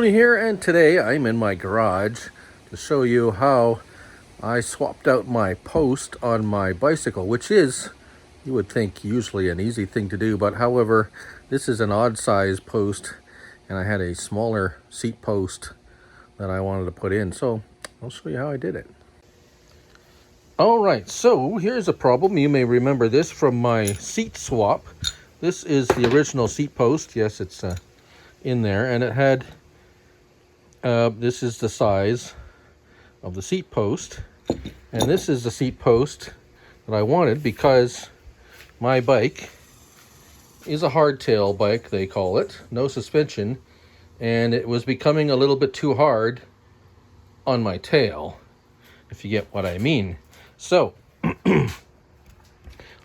Looney here, and today I'm in my garage to show you how I swapped out my post on my bicycle, which is, you would think, usually an easy thing to do, but however, this is an odd size post and I had a smaller seat post that I wanted to put in, so I'll show you how I did it. Alright, so here's a problem. You may remember this from my seat swap. This is the original seat post. Yes, it's in there, and it had this is the size of the seat post, and this is the seat post that I wanted because my bike is a hardtail bike, they call it, no suspension, and it was becoming a little bit too hard on my tail, if you get what I mean. So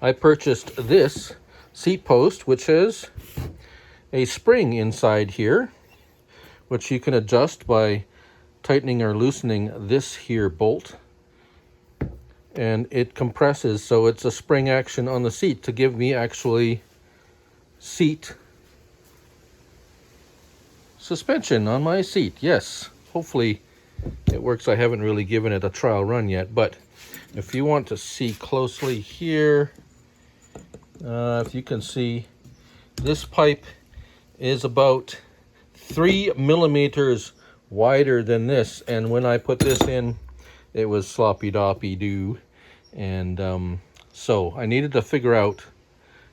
I purchased this seat post, which has a spring inside here, which you can adjust by tightening or loosening this here bolt, and it compresses, so it's a spring action on the seat to give me actually seat suspension on my seat. Yes, hopefully it works. I haven't really given it a trial run yet, but if you want to see closely here, if you can see, this pipe is about 3 millimeters wider than this, and when I put this in, it was sloppy-doppy-doo, and so I needed to figure out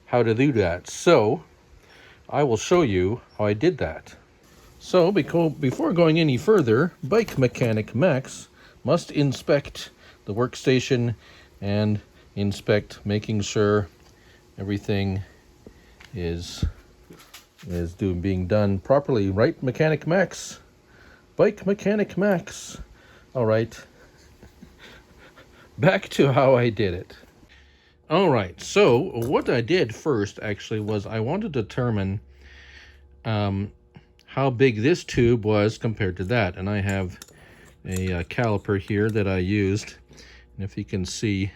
how to do that. So I will show you how I did that. So before going any further, Bike Mechanic Max must inspect the workstation and inspect, making sure everything is being done properly. Right, Mechanic Max? Bike Mechanic Max. All right. Back to how I did it. All right, so what I did first actually was I wanted to determine how big this tube was compared to that. And I have a caliper here that I used. And if you can see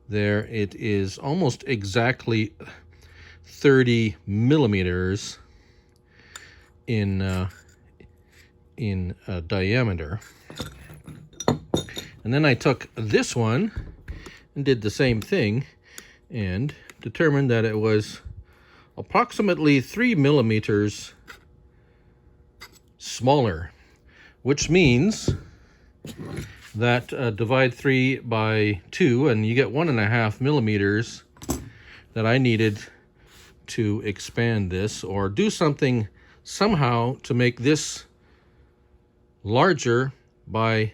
there, it is almost exactly 30 millimeters in diameter. And then I took this one and did the same thing and determined that it was approximately 3 millimeters smaller, which means that divide 3 by 2 and you get 1.5 millimeters that I needed to expand this or do something somehow to make this larger by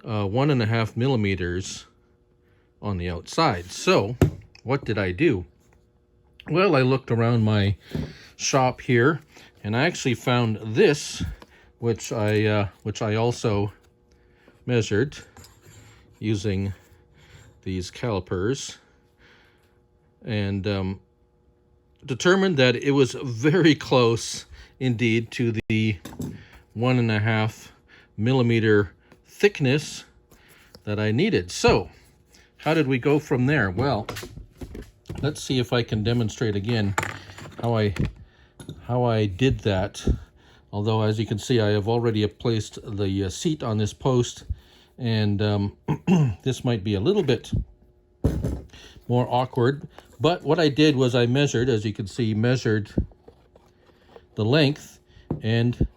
1.5 millimeters on the outside. So what did I do? Well, I looked around my shop here and I actually found this, which I also measured using these calipers, and determined that it was very close indeed to the 1.5 millimeter thickness that I needed. So how did we go from there? Well, let's see if I can demonstrate again how I did that. Although, as you can see, I have already placed the seat on this post, and this might be a little bit more awkward. But what I did was I measured, as you can see, measured the length, and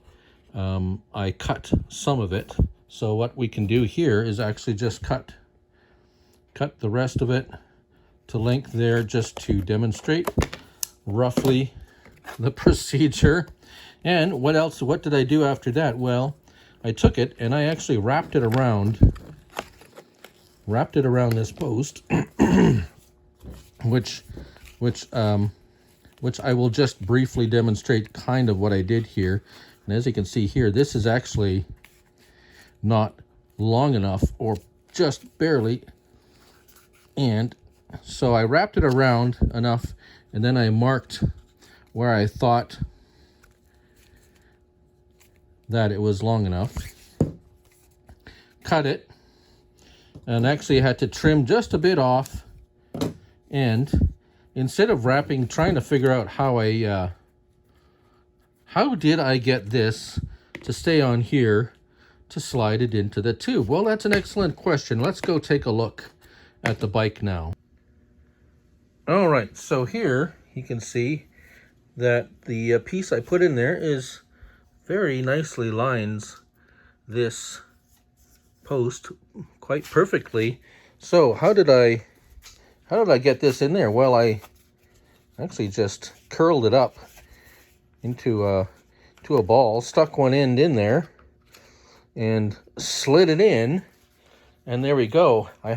I cut some of it. So what we can do here is actually just cut the rest of it to length there, just to demonstrate roughly the procedure. And what did I do after that? Well, I took it and I actually wrapped it around this post, which I will just briefly demonstrate kind of what I did here. And as you can see here, this is actually not long enough, or just barely. And so I wrapped it around enough, and then I marked where I thought that it was long enough, cut it, and actually had to trim just a bit off. And instead of trying to figure out how did I get this to stay on here to slide it into the tube? Well, that's an excellent question. Let's go take a look at the bike now. All right, so here you can see that the piece I put in there is very nicely lines this post quite perfectly. So how did I get this in there? Well, I actually just curled it up into a ball, stuck one end in there, and slid it in, and there we go. I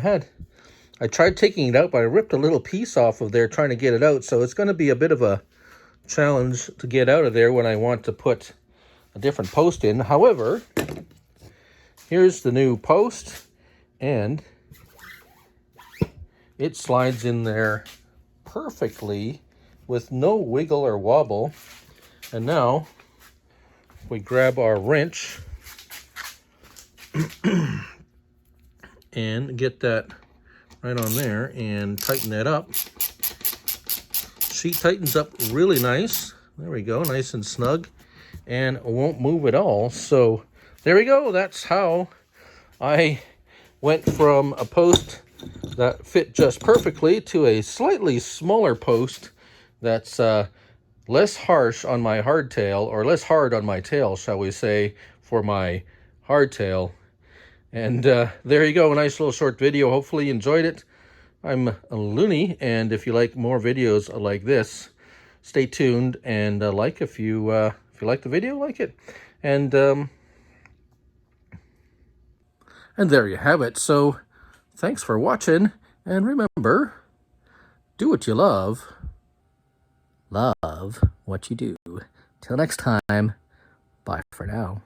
tried taking it out, but I ripped a little piece off of there trying to get it out, so it's going to be a bit of a challenge to get out of there when I want to put a different post in. However, here's the new post, and it slides in there perfectly with no wiggle or wobble. And now we grab our wrench and get that right on there and tighten that up. Sheet tightens up really nice. There we go, nice and snug, and won't move at all. So there we go. That's how I went from a post that fit just perfectly to a slightly smaller post that's less harsh on my hardtail, or less hard on my tail, shall we say, for my hardtail. And there you go, a nice little short video. Hopefully you enjoyed it. I'm Looney, and if you like more videos like this, stay tuned and like if you like the video, like it. And there you have it. So thanks for watching, and remember, do what you love what you do. Till next time, bye for now.